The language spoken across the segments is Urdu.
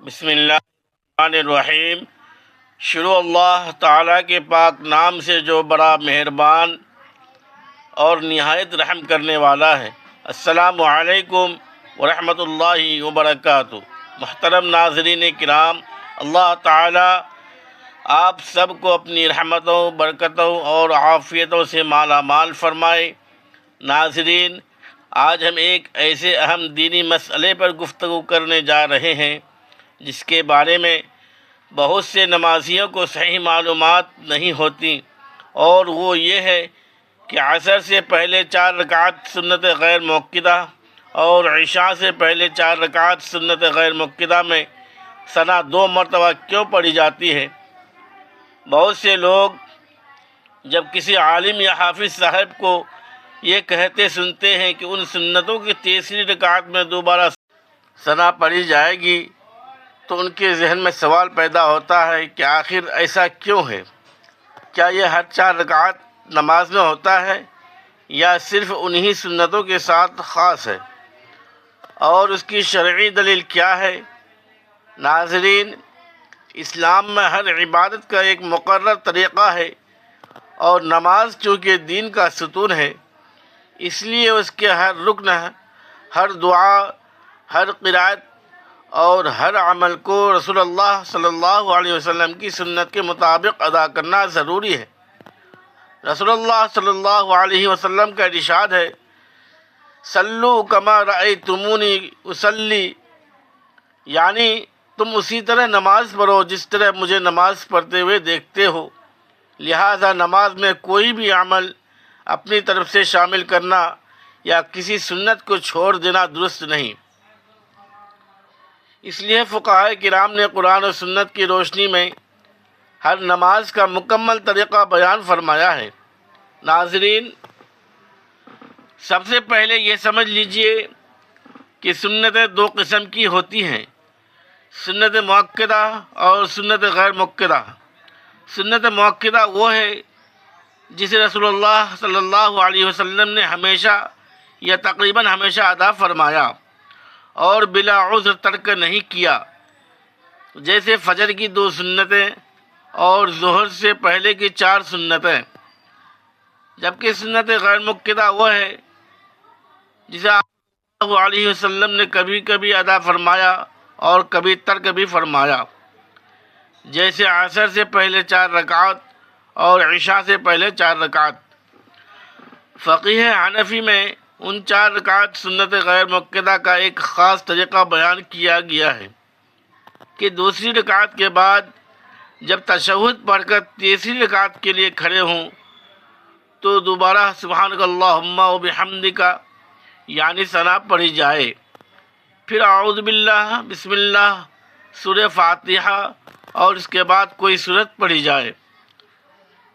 بسم اللہ الرحمن الرحیم۔ شروع اللہ تعالیٰ کے پاک نام سے جو بڑا مہربان اور نہایت رحم کرنے والا ہے۔ السلام علیکم ورحمۃ اللہ وبرکاتہ۔ محترم ناظرین کرام، اللہ تعالیٰ آپ سب کو اپنی رحمتوں، برکتوں اور عافیتوں سے مالا مال فرمائے۔ ناظرین، آج ہم ایک ایسے اہم دینی مسئلے پر گفتگو کرنے جا رہے ہیں جس کے بارے میں بہت سے نمازیوں کو صحیح معلومات نہیں ہوتی، اور وہ یہ ہے کہ عصر سے پہلے 4 رکعت سنت غیر مؤکدہ اور عشاء سے پہلے 4 رکعت سنت غیر مؤکدہ میں ثنا 2 مرتبہ کیوں پڑھی جاتی ہے۔ بہت سے لوگ جب کسی عالم یا حافظ صاحب کو یہ کہتے سنتے ہیں کہ ان سنتوں کی تیسری رکعت میں دوبارہ ثنا پڑھی جائے گی تو ان کے ذہن میں سوال پیدا ہوتا ہے کہ آخر ایسا کیوں ہے؟ کیا یہ ہر 4 رکعت نماز میں ہوتا ہے یا صرف انہی سنتوں کے ساتھ خاص ہے؟ اور اس کی شرعی دلیل کیا ہے؟ ناظرین، اسلام میں ہر عبادت کا ایک مقرر طریقہ ہے، اور نماز چونکہ دین کا ستون ہے، اس لیے اس کے ہر رکن، ہر دعا، ہر قرات اور ہر عمل کو رسول اللہ صلی اللہ علیہ وسلم کی سنت کے مطابق ادا کرنا ضروری ہے۔ رسول اللہ صلی اللہ علیہ وسلم کا ارشاد ہے، صلو کما رأیتمونی اصلی، یعنی تم اسی طرح نماز پڑھو جس طرح مجھے نماز پڑھتے ہوئے دیکھتے ہو۔ لہذا نماز میں کوئی بھی عمل اپنی طرف سے شامل کرنا یا کسی سنت کو چھوڑ دینا درست نہیں۔ اس لیے فقہائے کرام نے قرآن و سنت کی روشنی میں ہر نماز کا مکمل طریقہ بیان فرمایا ہے۔ ناظرین، سب سے پہلے یہ سمجھ لیجئے کہ سنتیں 2 قسم کی ہوتی ہیں، سنت مؤکدہ اور سنت غیر مؤکدہ۔ سنت مؤکدہ وہ ہے جسے رسول اللہ صلی اللہ علیہ وسلم نے ہمیشہ یا تقریباً ہمیشہ ادا فرمایا اور بلا عذر ترک نہیں کیا، جیسے فجر کی 2 سنتیں اور ظہر سے پہلے کی 4 سنتیں۔ جبکہ سنت غیر مؤکدہ وہ ہے جسے آپ صلی اللہ علیہ وسلم نے کبھی کبھی ادا فرمایا اور کبھی ترک بھی فرمایا، جیسے عصر سے پہلے 4 رکعت اور عشاء سے پہلے 4 رکعت۔ فقیہ حنفی میں ان 4 رکعت سنت غیر مؤکدہ کا ایک خاص طریقہ بیان کیا گیا ہے کہ دوسری رکعت کے بعد جب تشہد پڑھ کر تیسری رکعت کے لیے کھڑے ہوں تو دوبارہ سبحانک اللہم و بحمدک یعنی ثنا پڑھی جائے، پھر اعوذ باللہ، بسم اللہ، سورہ فاتحہ اور اس کے بعد کوئی سورت پڑھی جائے۔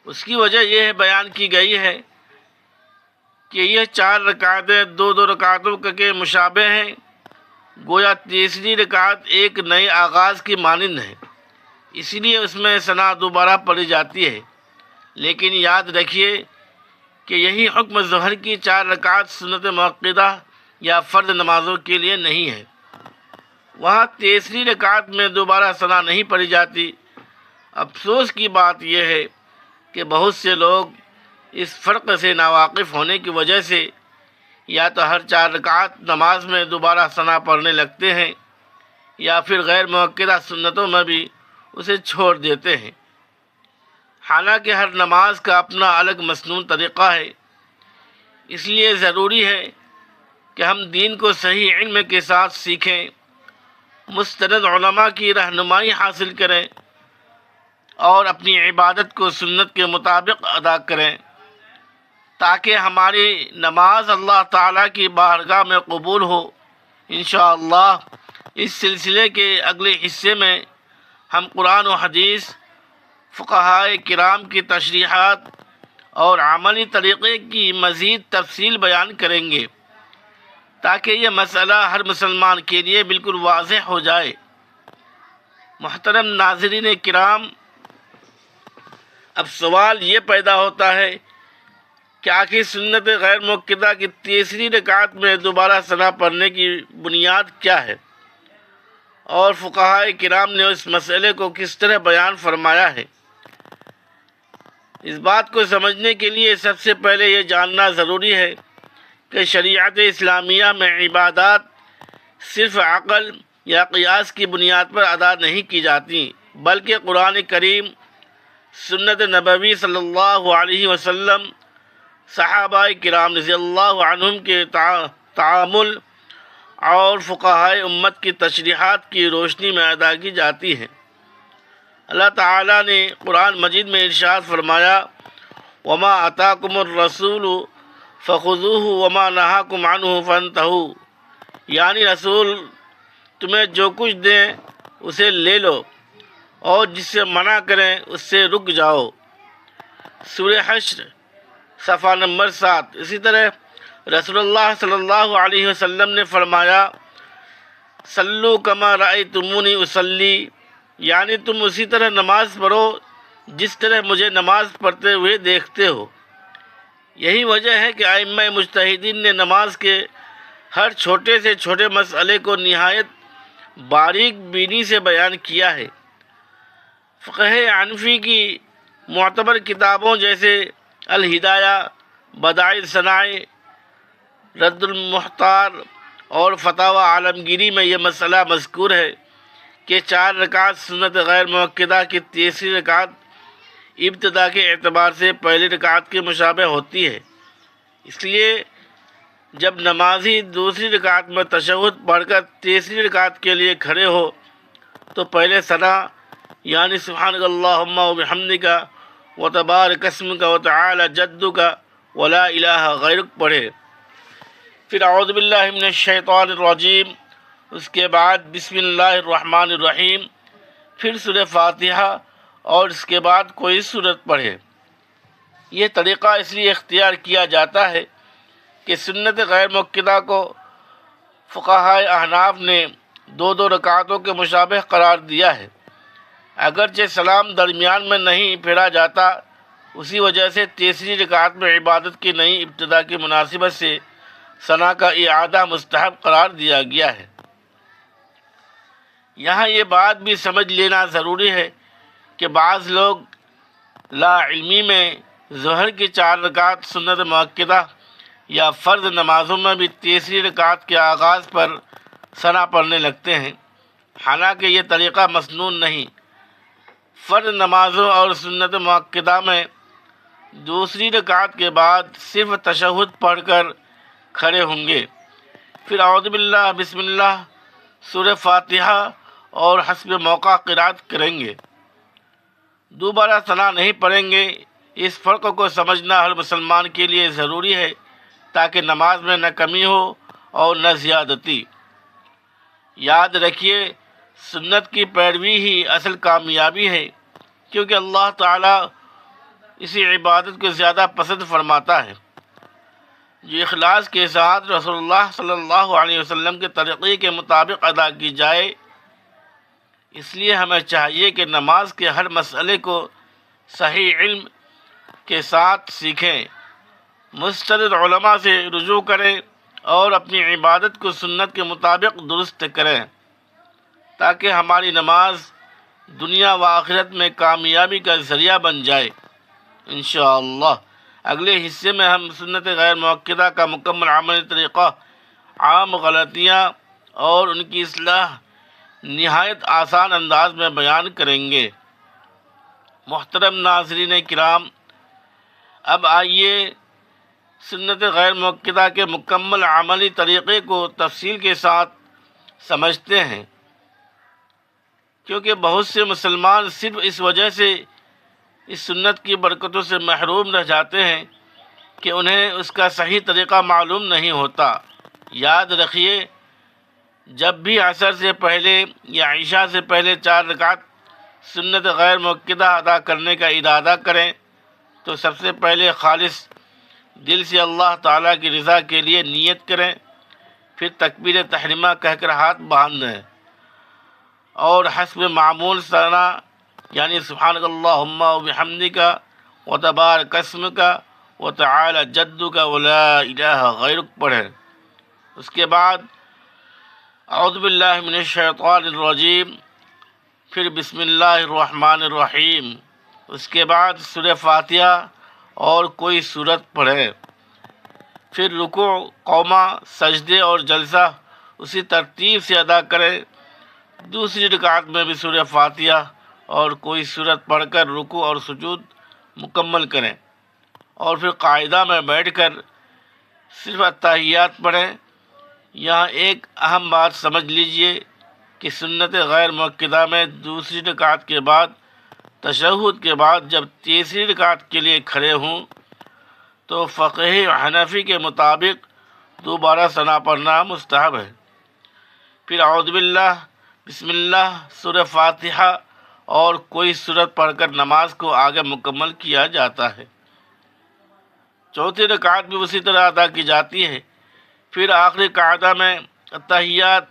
اس کی وجہ یہ بیان کی گئی ہے کہ یہ 4 رکعتیں 2 رکعتوں کے مشابہ ہیں، گویا تیسری رکعت ایک نئے آغاز کی مانند ہے، اس لیے اس میں ثنا دوبارہ پڑھی جاتی ہے۔ لیکن یاد رکھیے کہ یہی حکم ظہر کی 4 رکعت سنت مؤکدہ یا فرض نمازوں کے لیے نہیں ہے، وہاں تیسری رکعت میں دوبارہ ثنا نہیں پڑھی جاتی۔ افسوس کی بات یہ ہے کہ بہت سے لوگ اس فرق سے ناواقف ہونے کی وجہ سے یا تو ہر 4 رکعت نماز میں دوبارہ ثنا پڑھنے لگتے ہیں یا پھر غیر مؤکدہ سنتوں میں بھی اسے چھوڑ دیتے ہیں، حالانکہ ہر نماز کا اپنا الگ مسنون طریقہ ہے۔ اس لیے ضروری ہے کہ ہم دین کو صحیح علم کے ساتھ سیکھیں، مستند علماء کی رہنمائی حاصل کریں اور اپنی عبادت کو سنت کے مطابق ادا کریں، تاکہ ہماری نماز اللہ تعالیٰ کی بارگاہ میں قبول ہو۔ انشاءاللہ اس سلسلے کے اگلے حصے میں ہم قرآن و حدیث، فقہائے کرام کی تشریحات اور عملی طریقے کی مزید تفصیل بیان کریں گے، تاکہ یہ مسئلہ ہر مسلمان کے لیے بالکل واضح ہو جائے۔ محترم ناظرین کرام، اب سوال یہ پیدا ہوتا ہے کہ آخر سنت غیر مؤکدہ کی تیسری رکعت میں دوبارہ ثنا پڑھنے کی بنیاد کیا ہے؟ اور فقہائے کرام نے اس مسئلے کو کس طرح بیان فرمایا ہے۔ اس بات کو سمجھنے کے لیے سب سے پہلے یہ جاننا ضروری ہے کہ شریعت اسلامیہ میں عبادات صرف عقل یا قیاس کی بنیاد پر ادا نہیں کی جاتی، بلکہ قرآن کریم، سنت نبوی صلی اللہ علیہ وسلم، صحابہ کرام رضی اللہ عنہم کے تعامل اور فقہائے امت کی تشریحات کی روشنی میں ادا کی جاتی ہے۔ اللہ تعالیٰ نے قرآن مجید میں ارشاد فرمایا، وما آتاکم الرسول فخذوہ وما نہاکم عنہ فانتہوا، یعنی رسول تمہیں جو کچھ دیں اسے لے لو اور جس سے منع کریں اس سے رک جاؤ۔ سورہ حشر صفحہ نمبر 7۔ اسی طرح رسول اللہ صلی اللہ علیہ وسلم نے فرمایا، صلو کما رأیتمونی اصلی، یعنی تم اسی طرح نماز پڑھو جس طرح مجھے نماز پڑھتے ہوئے دیکھتے ہو۔ یہی وجہ ہے کہ ائمہ مجتہدین نے نماز کے ہر چھوٹے سے چھوٹے مسئلے کو نہایت باریک بینی سے بیان کیا ہے۔ فقہ حنفی کی معتبر کتابوں جیسے الہدایہ، بدائع الصنائع، رد المحتار اور فتاوی عالمگیری میں یہ مسئلہ مذکور ہے کہ 4 رکعت سنت غیر مؤکدہ کی تیسری رکعت ابتدا کے اعتبار سے پہلی رکعت کے مشابہ ہوتی ہے۔ اس لیے جب نمازی دوسری رکعت میں تشہد پڑھ کر تیسری رکعت کے لیے کھڑے ہو تو پہلے ثنا یعنی سبحانک اللہم وبحمدک وتبارک اسمک وتعالی جدک ولا الہ غیرک پڑھے، پھر اعوذ باللہ من الشیطان الرجیم، اس کے بعد بسم اللہ الرحمن الرحیم، پھر سورہ فاتحہ اور اس کے بعد کوئی سورت پڑھے۔ یہ طریقہ اس لیے اختیار کیا جاتا ہے کہ سنت غیر مؤکدہ کو فقہائے احناف نے 2 رکعتوں کے مشابہ قرار دیا ہے، اگرچہ سلام درمیان میں نہیں پھیرا جاتا، اسی وجہ سے تیسری رکعت میں عبادت کی نئی ابتدا کی مناسبت سے ثنا کا اعادہ مستحب قرار دیا گیا ہے۔ یہاں یہ بات بھی سمجھ لینا ضروری ہے کہ بعض لوگ لا علمی میں ظہر کی 4 رکعت سنت مؤکدہ یا فرض نمازوں میں بھی تیسری رکعت کے آغاز پر ثنا پڑھنے لگتے ہیں، حالانکہ یہ طریقہ مسنون نہیں۔ فرض نمازوں اور سنت مؤکدہ میں دوسری رکعت کے بعد صرف تشہد پڑھ کر کھڑے ہوں گے، پھر اعوذ باللہ، بسم اللہ، سورہ فاتحہ اور حسب موقع قرات کریں گے، دوبارہ ثنا نہیں پڑھیں گے۔ اس فرق کو سمجھنا ہر مسلمان کے لیے ضروری ہے تاکہ نماز میں نہ کمی ہو اور نہ زیادتی۔ یاد رکھیے، سنت کی پیروی ہی اصل کامیابی ہے، کیونکہ اللہ تعالیٰ اسی عبادت کو زیادہ پسند فرماتا ہے جو اخلاص کے ساتھ رسول اللہ صلی اللہ علیہ وسلم کے طریقے کے مطابق ادا کی جائے۔ اس لیے ہمیں چاہیے کہ نماز کے ہر مسئلے کو صحیح علم کے ساتھ سیکھیں، مستند علماء سے رجوع کریں اور اپنی عبادت کو سنت کے مطابق درست کریں تاکہ ہماری نماز دنیا و آخرت میں کامیابی کا ذریعہ بن جائے انشاءاللہ۔ اگلے حصے میں ہم سنت غیر مؤکدہ کا مکمل عملی طریقہ، عام غلطیاں اور ان کی اصلاح نہایت آسان انداز میں بیان کریں گے۔ محترم ناظرین کرام، اب آئیے سنت غیر مؤکدہ کے مکمل عملی طریقے کو تفصیل کے ساتھ سمجھتے ہیں، کیونکہ بہت سے مسلمان صرف اس وجہ سے اس سنت کی برکتوں سے محروم رہ جاتے ہیں کہ انہیں اس کا صحیح طریقہ معلوم نہیں ہوتا۔ یاد رکھیے، جب بھی عصر سے پہلے یا عشاء سے پہلے 4 رکعت سنت غیر مؤکدہ ادا کرنے کا ارادہ کریں تو سب سے پہلے خالص دل سے اللہ تعالیٰ کی رضا کے لیے نیت کریں، پھر تکبیر تحریمہ کہہ کر ہاتھ باندھیں اور حسب معمول ثنا یعنی سبحانک اللہم وبحمدک وتبارک اسمک وتعالی جدک ولا الہ غیرک پڑھیں۔ اس کے بعد اعوذ باللہ من الشیطان الرجیم، پھر بسم اللہ الرحمن الرحیم، اس کے بعد سورہ فاتحہ اور کوئی سورت پڑھیں، پھر رکوع، قومہ، سجدے اور جلسہ اسی ترتیب سے ادا کریں۔ دوسری رکعت میں بھی سورہ فاتحہ اور کوئی سورت پڑھ کر رکوع اور سجود مکمل کریں، اور پھر قاعدہ میں بیٹھ کر صرف اتحیات پڑھیں۔ یہاں ایک اہم بات سمجھ لیجئے کہ سنت غیر مؤکدہ میں دوسری رکعت کے بعد تشہد کے بعد جب تیسری رکعت کے لیے کھڑے ہوں تو فقہ حنفی کے مطابق دوبارہ ثنا پڑھنا مستحب ہے۔ پھر اعوذ باللہ، بسم اللہ، سورہ فاتحہ اور کوئی سورت پڑھ کر نماز کو آگے مکمل کیا جاتا ہے۔ چوتھی رکعت بھی اسی طرح ادا کی جاتی ہے۔ پھر آخری قاعدہ میں اتحیات،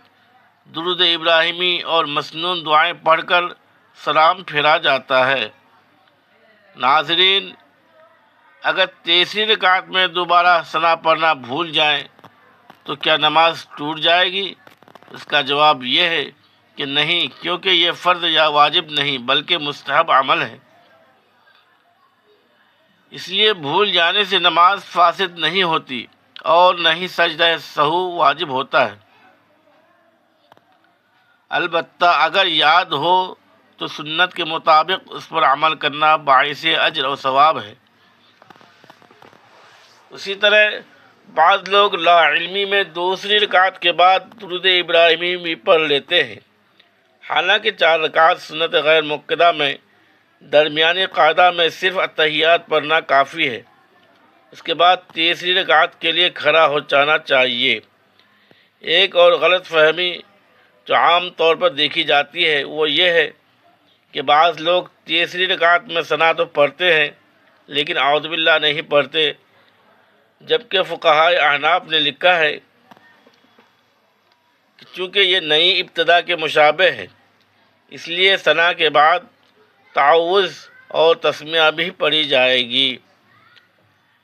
درود ابراہیمی اور مسنون دعائیں پڑھ کر سلام پھیرا جاتا ہے۔ ناظرین، اگر تیسری رکعت میں دوبارہ ثنا پڑھنا بھول جائیں تو کیا نماز ٹوٹ جائے گی؟ اس کا جواب یہ ہے کہ نہیں، کیونکہ یہ فرض یا واجب نہیں بلکہ مستحب عمل ہے۔ اس لیے بھول جانے سے نماز فاسد نہیں ہوتی اور نہ ہی سجدہ سہو واجب ہوتا ہے۔ البتہ اگر یاد ہو تو سنت کے مطابق اس پر عمل کرنا باعث اجر و ثواب ہے۔ اسی طرح بعض لوگ لا علمی میں دوسری رکعت کے بعد درود ابراہیمی بھی پڑھ لیتے ہیں، حالانکہ 4 رکعت سنت غیر مؤکدہ میں درمیانی قاعدہ میں صرف اتحیات پڑھنا کافی ہے۔ اس کے بعد تیسری رکعت کے لیے کھڑا ہو جانا چاہیے۔ ایک اور غلط فہمی جو عام طور پر دیکھی جاتی ہے وہ یہ ہے کہ بعض لوگ تیسری رکعت میں ثنا تو پڑھتے ہیں لیکن اعوذ باللہ نہیں پڑھتے، جبکہ فقہائے احناف نے لکھا ہے کہ چونکہ یہ نئی ابتدا کے مشابہ ہے اس لیے ثنا کے بعد تعوذ اور تسمیہ بھی پڑھی جائے گی۔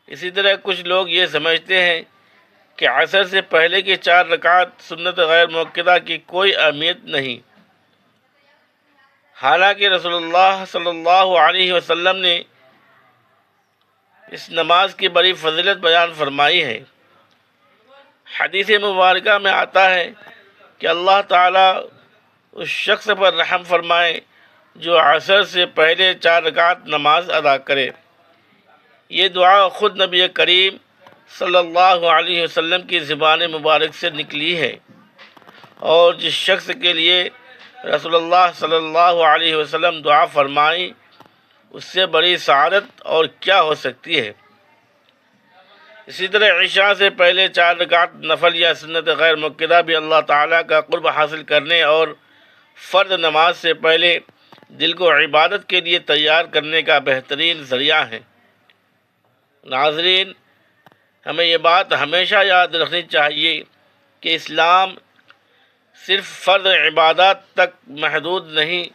اسی طرح کچھ لوگ یہ سمجھتے ہیں کہ عصر سے پہلے کی 4 رکعت سنت غیر مؤکدہ کی کوئی اہمیت نہیں، حالانکہ رسول اللہ صلی اللہ علیہ وسلم نے اس نماز کی بڑی فضیلت بیان فرمائی ہے۔ حدیث مبارکہ میں آتا ہے کہ اللہ تعالیٰ اس شخص پر رحم فرمائے جو عصر سے پہلے 4 رکعت نماز ادا کرے۔ یہ دعا خود نبی کریم صلی اللہ علیہ وسلم کی زبان مبارک سے نکلی ہے، اور جس شخص کے لیے رسول اللہ صلی اللہ علیہ وسلم دعا فرمائی اس سے بڑی سعادت اور کیا ہو سکتی ہے۔ اسی طرح عشاء سے پہلے 4 رکعت نفل یا سنت غیر مؤکدہ بھی اللہ تعالیٰ کا قرب حاصل کرنے اور فرض نماز سے پہلے دل کو عبادت کے لیے تیار کرنے کا بہترین ذریعہ ہے۔ ناظرین، ہمیں یہ بات ہمیشہ یاد رکھنی چاہیے کہ اسلام صرف فرض عبادات تک محدود نہیں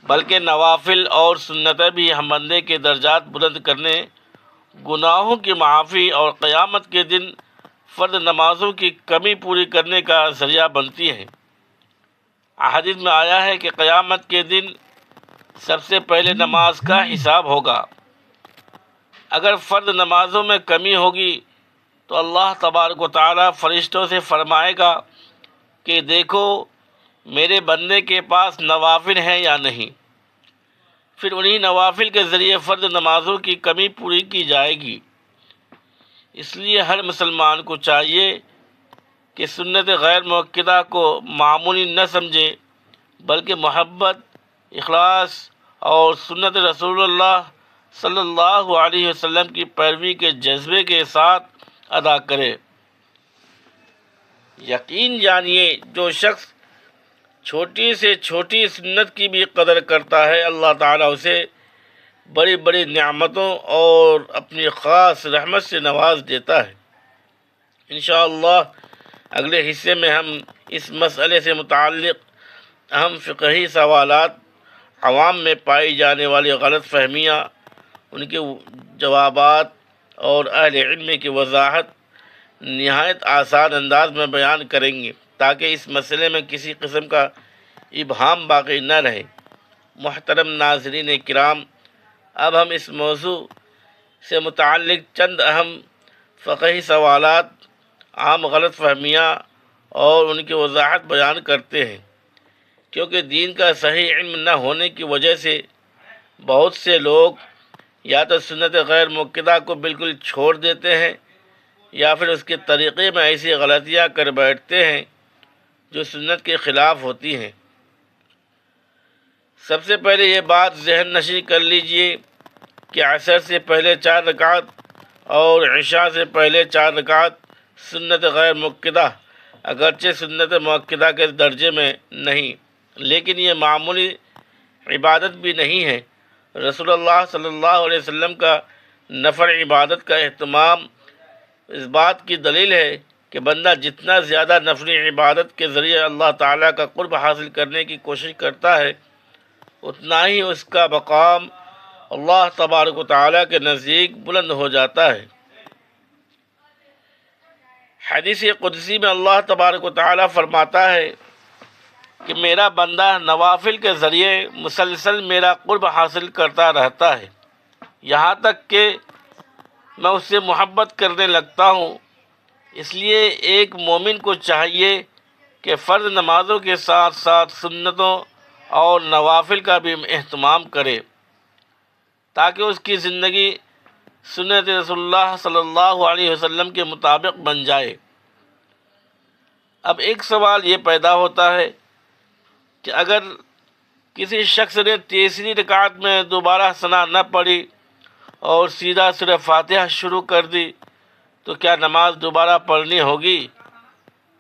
بلکہ نوافل اور سنتیں بھی ہم بندے کے درجات بلند کرنے، گناہوں کی معافی اور قیامت کے دن فرض نمازوں کی کمی پوری کرنے کا ذریعہ بنتی ہیں۔ احادیث میں آیا ہے کہ قیامت کے دن سب سے پہلے نماز کا حساب ہوگا۔ اگر فرض نمازوں میں کمی ہوگی تو اللہ تبارک و تعالیٰ فرشتوں سے فرمائے گا کہ دیکھو میرے بندے کے پاس نوافل ہیں یا نہیں، پھر انہی نوافل کے ذریعے فرض نمازوں کی کمی پوری کی جائے گی۔ اس لیے ہر مسلمان کو چاہیے کہ سنت غیر مؤکدہ کو معمولی نہ سمجھے بلکہ محبت، اخلاص اور سنت رسول اللہ صلی اللہ علیہ وسلم کی پیروی کے جذبے کے ساتھ ادا کرے۔ یقین جانیے جو شخص چھوٹی سے چھوٹی سنت کی بھی قدر کرتا ہے اللہ تعالیٰ اسے بڑی بڑی نعمتوں اور اپنی خاص رحمت سے نواز دیتا ہے۔ انشاءاللہ اگلے حصے میں ہم اس مسئلے سے متعلق اہم فقہی سوالات، عوام میں پائی جانے والی غلط فہمیاں، ان کے جوابات اور اہل علم کی وضاحت نہایت آسان انداز میں بیان کریں گے تاکہ اس مسئلے میں کسی قسم کا ابہام باقی نہ رہے۔ محترم ناظرین کرام، اب ہم اس موضوع سے متعلق چند اہم فقہی سوالات، عام غلط فہمیاں اور ان کی وضاحت بیان کرتے ہیں، کیونکہ دین کا صحیح علم نہ ہونے کی وجہ سے بہت سے لوگ یا تو سنت غیر مؤکدہ کو بالکل چھوڑ دیتے ہیں یا پھر اس کے طریقے میں ایسی غلطیاں کر بیٹھتے ہیں جو سنت کے خلاف ہوتی ہیں۔ سب سے پہلے یہ بات ذہن نشین کر لیجئے کہ عصر سے پہلے 4 رکعت اور عشاء سے پہلے 4 رکعت سنت غیر مؤکدہ اگرچہ سنت مؤکدہ کے درجے میں نہیں، لیکن یہ معمولی عبادت بھی نہیں ہے۔ رسول اللہ صلی اللہ علیہ وسلم کا نفل عبادت کا اہتمام اس بات کی دلیل ہے کہ بندہ جتنا زیادہ نفلی عبادت کے ذریعے اللہ تعالیٰ کا قرب حاصل کرنے کی کوشش کرتا ہے، اتنا ہی اس کا مقام اللہ تبارک و تعالیٰ کے نزدیک بلند ہو جاتا ہے۔ حدیث قدسی میں اللہ تبارک و تعالیٰ فرماتا ہے کہ میرا بندہ نوافل کے ذریعے مسلسل میرا قرب حاصل کرتا رہتا ہے، یہاں تک کہ میں اس سے محبت کرنے لگتا ہوں۔ اس لیے ایک مومن کو چاہیے کہ فرض نمازوں کے ساتھ ساتھ سنتوں اور نوافل کا بھی اہتمام کرے تاکہ اس کی زندگی سنت رسول اللہ صلی اللہ علیہ وسلم کے مطابق بن جائے۔ اب ایک سوال یہ پیدا ہوتا ہے کہ اگر کسی شخص نے تیسری رکعت میں دوبارہ ثنا نہ پڑھی اور سیدھا سورہ فاتحہ شروع کر دی تو کیا نماز دوبارہ پڑھنی ہوگی؟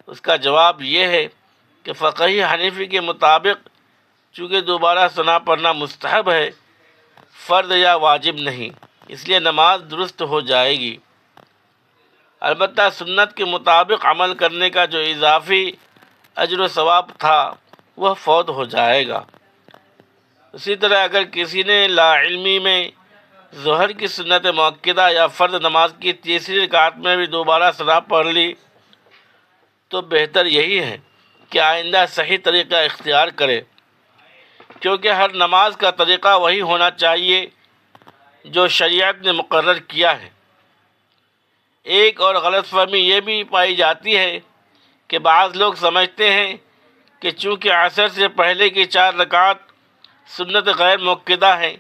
اس کا جواب یہ ہے کہ فقیہ حنیفی کے مطابق چونکہ دوبارہ ثنا پڑھنا مستحب ہے، فرض یا واجب نہیں، اس لیے نماز درست ہو جائے گی۔ البتہ سنت کے مطابق عمل کرنے کا جو اضافی اجر و ثواب تھا وہ فوت ہو جائے گا۔ اسی طرح اگر کسی نے لا علمی میں ظہر کی سنت مؤکدہ یا فرض نماز کی تیسری رکعت میں بھی دوبارہ ثنا پڑھ لی تو بہتر یہی ہے کہ آئندہ صحیح طریقہ اختیار کرے، کیونکہ ہر نماز کا طریقہ وہی ہونا چاہیے جو شریعت نے مقرر کیا ہے۔ ایک اور غلط فہمی یہ بھی پائی جاتی ہے کہ بعض لوگ سمجھتے ہیں کہ چونکہ عصر سے پہلے کی 4 رکعت سنت غیر مؤکدہ ہیں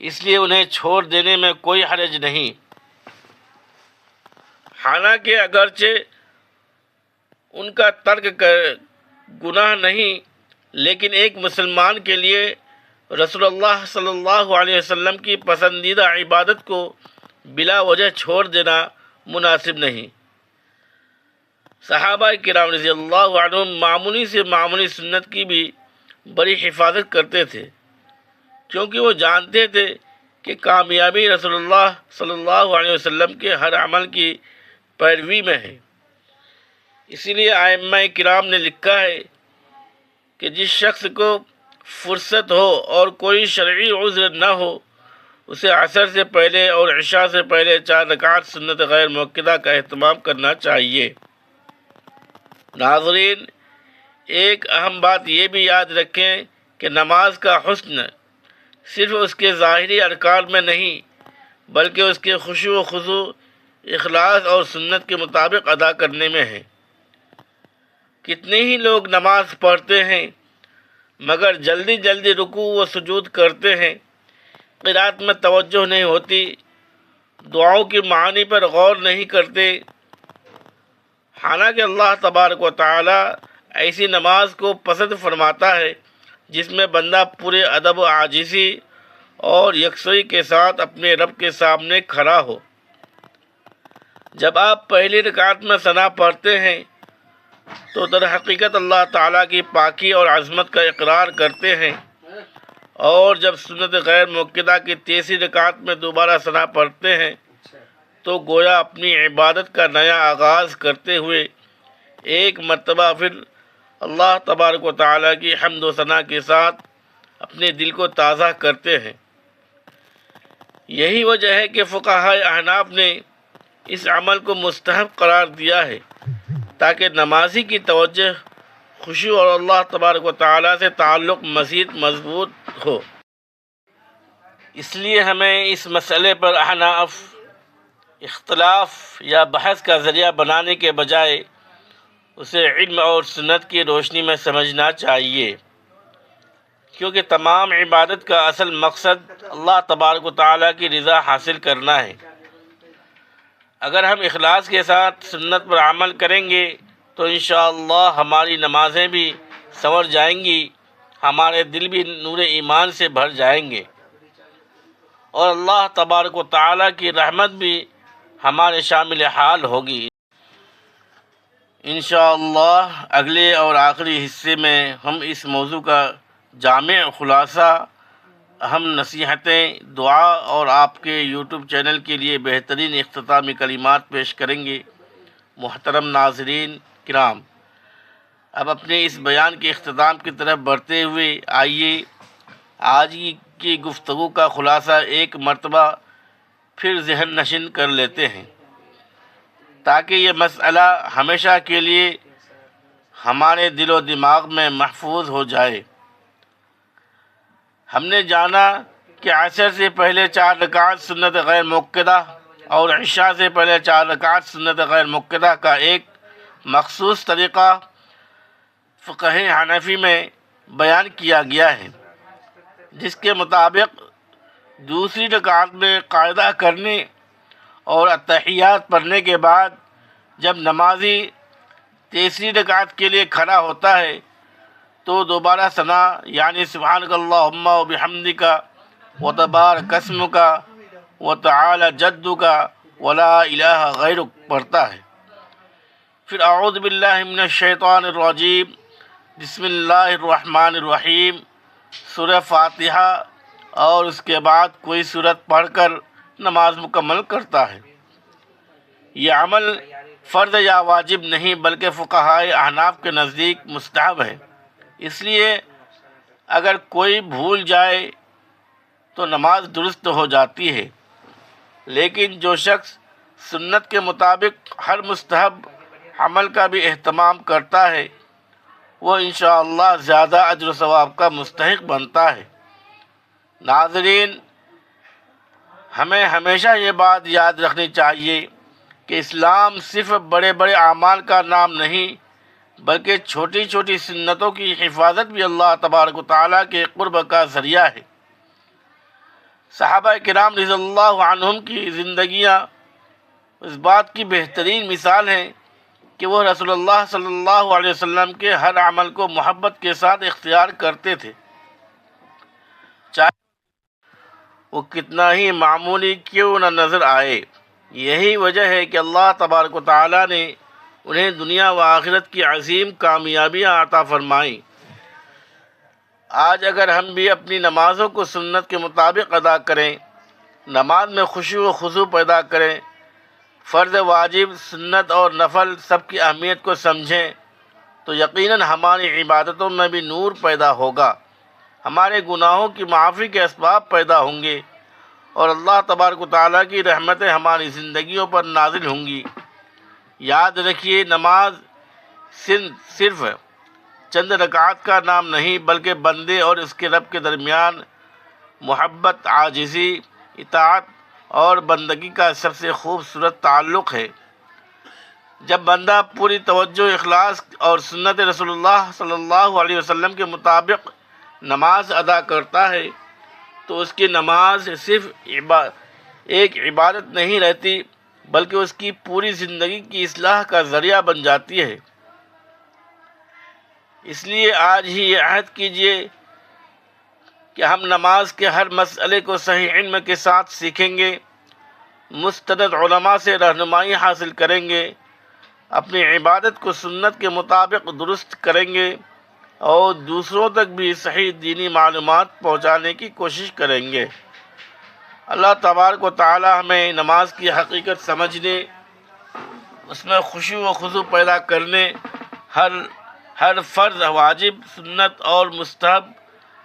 اس لیے انہیں چھوڑ دینے میں کوئی حرج نہیں۔ حالانکہ اگرچہ ان کا ترک گناہ نہیں، لیکن ایک مسلمان کے لیے رسول اللہ صلی اللہ علیہ وسلم کی پسندیدہ عبادت کو بلا وجہ چھوڑ دینا مناسب نہیں۔ صحابہ کرام رضی اللہ عنہم معمولی سے معمولی سنت کی بھی بڑی حفاظت کرتے تھے، کیونکہ وہ جانتے تھے کہ کامیابی رسول اللہ صلی اللہ علیہ وسلم کے ہر عمل کی پیروی میں ہے۔ اسی لیے ائمہ کرام نے لکھا ہے کہ جس شخص کو فرصت ہو اور کوئی شرعی عذر نہ ہو اسے عصر سے پہلے اور عشاء سے پہلے 4 رکعت سنت غیر مؤکدہ کا اہتمام کرنا چاہیے۔ ناظرین، ایک اہم بات یہ بھی یاد رکھیں کہ نماز کا حسن صرف اس کے ظاہری ارکان میں نہیں بلکہ اس کے خشوع و خضوع، اخلاص اور سنت کے مطابق ادا کرنے میں ہے۔ کتنے ہی لوگ نماز پڑھتے ہیں مگر جلدی جلدی رکوع و سجود کرتے ہیں، قرات میں توجہ نہیں ہوتی، دعاؤں کی معانی پر غور نہیں کرتے۔ حالانکہ اللہ تبارک و تعالی ایسی نماز کو پسند فرماتا ہے جس میں بندہ پورے ادب و عاجزی اور یکسوئی کے ساتھ اپنے رب کے سامنے کھڑا ہو۔ جب آپ پہلی رکعت میں ثنا پڑھتے ہیں تو در حقیقت اللہ تعالیٰ کی پاکی اور عظمت کا اقرار کرتے ہیں، اور جب سنت غیر مؤکدہ کی تیسری رکعت میں دوبارہ ثنا پڑھتے ہیں تو گویا اپنی عبادت کا نیا آغاز کرتے ہوئے ایک مرتبہ پھر اللہ تبارک و تعالیٰ کی حمد و ثنا کے ساتھ اپنے دل کو تازہ کرتے ہیں۔ یہی وجہ ہے کہ فقہائے احناف نے اس عمل کو مستحب قرار دیا ہے تاکہ نمازی کی توجہ خشوع اور اللہ تبارک و تعالیٰ سے تعلق مزید مضبوط ہو۔ اس لیے ہمیں اس مسئلے پر احناف اختلاف یا بحث کا ذریعہ بنانے کے بجائے اسے علم اور سنت کی روشنی میں سمجھنا چاہیے، کیونکہ تمام عبادت کا اصل مقصد اللہ تبارک و تعالیٰ کی رضا حاصل کرنا ہے۔ اگر ہم اخلاص کے ساتھ سنت پر عمل کریں گے تو انشاءاللہ ہماری نمازیں بھی سنور جائیں گی، ہمارے دل بھی نور ایمان سے بھر جائیں گے، اور اللہ تبارک و تعالیٰ کی رحمت بھی ہمارے شامل حال ہوگی۔ انشاءاللہ اگلے اور آخری حصے میں ہم اس موضوع کا جامع خلاصہ، اہم نصیحتیں، دعا اور آپ کے یوٹیوب چینل کے لیے بہترین اختتامی کلمات پیش کریں گے۔ محترم ناظرین کرام، اب اپنے اس بیان کے اختتام کی طرف بڑھتے ہوئے آئیے آج کی گفتگو کا خلاصہ ایک مرتبہ پھر ذہن نشین کر لیتے ہیں، تاکہ یہ مسئلہ ہمیشہ کے لیے ہمارے دل و دماغ میں محفوظ ہو جائے۔ ہم نے جانا کہ عصر سے پہلے 4 رکعت سنت غیر مؤکدہ اور عشاء سے پہلے 4 رکعت سنت غیر مؤکدہ کا ایک مخصوص طریقہ فقہ حنفی میں بیان کیا گیا ہے، جس کے مطابق دوسری رکعت میں قاعدہ کرنے اور اتحیات پڑھنے کے بعد جب نمازی تیسری رکعت کے لیے کھڑا ہوتا ہے تو دوبارہ ثنا یعنی سبحانک اللہم و بحمدک و تبارک اسمک و تعالی جدک و لا الہ غیرک پڑھتا ہے، پھر اعوذ باللہ من الشیطان الرجیم، بسم اللہ الرحمن الرحیم، سورہ فاتحہ اور اس کے بعد کوئی سورت پڑھ کر نماز مکمل کرتا ہے۔ یہ عمل فرض یا واجب نہیں بلکہ فقہائے احناف کے نزدیک مستحب ہے، اس لیے اگر کوئی بھول جائے تو نماز درست ہو جاتی ہے، لیکن جو شخص سنت کے مطابق ہر مستحب عمل کا بھی اہتمام کرتا ہے وہ انشاءاللہ زیادہ اجر و ثواب کا مستحق بنتا ہے۔ ناظرین، ہمیں ہمیشہ یہ بات یاد رکھنی چاہیے کہ اسلام صرف بڑے بڑے اعمال کا نام نہیں بلکہ چھوٹی چھوٹی سنتوں کی حفاظت بھی اللہ تبارک و تعالیٰ کے قرب کا ذریعہ ہے۔ صحابہ کرام رضی اللہ عنہم کی زندگیاں اس بات کی بہترین مثال ہیں کہ وہ رسول اللہ صلی اللہ علیہ وسلم کے ہر عمل کو محبت کے ساتھ اختیار کرتے تھے، چاہے وہ کتنا ہی معمولی کیوں نہ نظر آئے۔ یہی وجہ ہے کہ اللہ تبارک و تعالیٰ نے انہیں دنیا و آخرت کی عظیم کامیابیاں عطا فرمائیں۔ آج اگر ہم بھی اپنی نمازوں کو سنت کے مطابق ادا کریں، نماز میں خشوع و خضوع پیدا کریں، فرض، واجب، سنت اور نفل سب کی اہمیت کو سمجھیں، تو یقیناً ہماری عبادتوں میں بھی نور پیدا ہوگا، ہمارے گناہوں کی معافی کے اسباب پیدا ہوں گے، اور اللہ تبارک و تعالیٰ کی رحمتیں ہماری زندگیوں پر نازل ہوں گی۔ یاد رکھیے، نماز صرف چند رکعات کا نام نہیں بلکہ بندے اور اس کے رب کے درمیان محبت، عاجزی، اطاعت اور بندگی کا سب سے خوبصورت تعلق ہے۔ جب بندہ پوری توجہ، اخلاص اور سنت رسول اللہ صلی اللہ علیہ وسلم کے مطابق نماز ادا کرتا ہے تو اس کی نماز صرف ایک عبادت نہیں رہتی بلکہ اس کی پوری زندگی کی اصلاح کا ذریعہ بن جاتی ہے۔ اس لیے آج ہی یہ عہد کیجیے کہ ہم نماز کے ہر مسئلے کو صحیح علم کے ساتھ سیکھیں گے، مستند علماء سے رہنمائی حاصل کریں گے، اپنی عبادت کو سنت کے مطابق درست کریں گے اور دوسروں تک بھی صحیح دینی معلومات پہنچانے کی کوشش کریں گے۔ اللہ تبارک و تعالی ہمیں نماز کی حقیقت سمجھنے، اس میں خشوع و خضوع پیدا کرنے، ہر فرض، واجب، سنت اور مستحب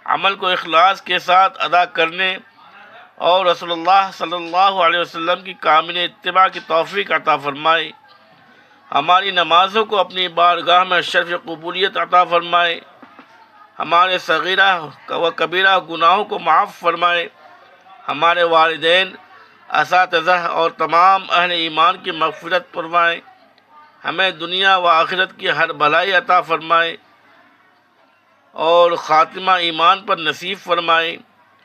عمل کو اخلاص کے ساتھ ادا کرنے اور رسول اللہ صلی اللہ علیہ وسلم کی کامل اتباع کی توفیق عطا فرمائے۔ ہماری نمازوں کو اپنی بارگاہ میں شرف قبولیت عطا فرمائے، ہمارے صغیرہ و کبیرہ گناہوں کو معاف فرمائے، ہمارے والدین، اساتذہ اور تمام اہل ایمان کی مغفرت فرمائے، ہمیں دنیا و آخرت کی ہر بھلائی عطا فرمائے اور خاتمہ ایمان پر نصیب فرمائے،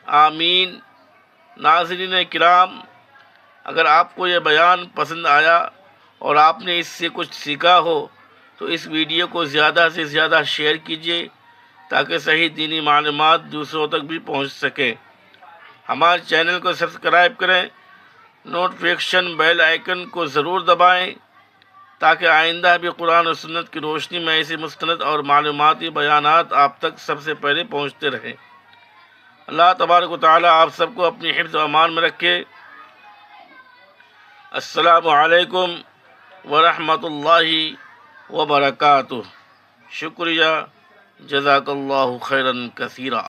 آمین۔ ناظرین کرام، اگر آپ کو یہ بیان پسند آیا اور آپ نے اس سے کچھ سیکھا ہو تو اس ویڈیو کو زیادہ سے زیادہ شیئر کیجیے تاکہ صحیح دینی معلومات دوسروں تک بھی پہنچ سکے۔ ہمارے چینل کو سبسکرائب کریں، نوٹیفیکیشن بیل آئیکن کو ضرور دبائیں تاکہ آئندہ بھی قرآن و سنت کی روشنی میں ایسے مستند اور معلوماتی بیانات آپ تک سب سے پہلے پہنچتے رہیں۔ اللہ تبارک و تعالی آپ سب کو اپنی حفظ و امان میں رکھے۔ السلام علیکم ورحمۃ اللہ وبرکاتہ۔ شکریہ، جزاک اللہ خیراً کثیرا۔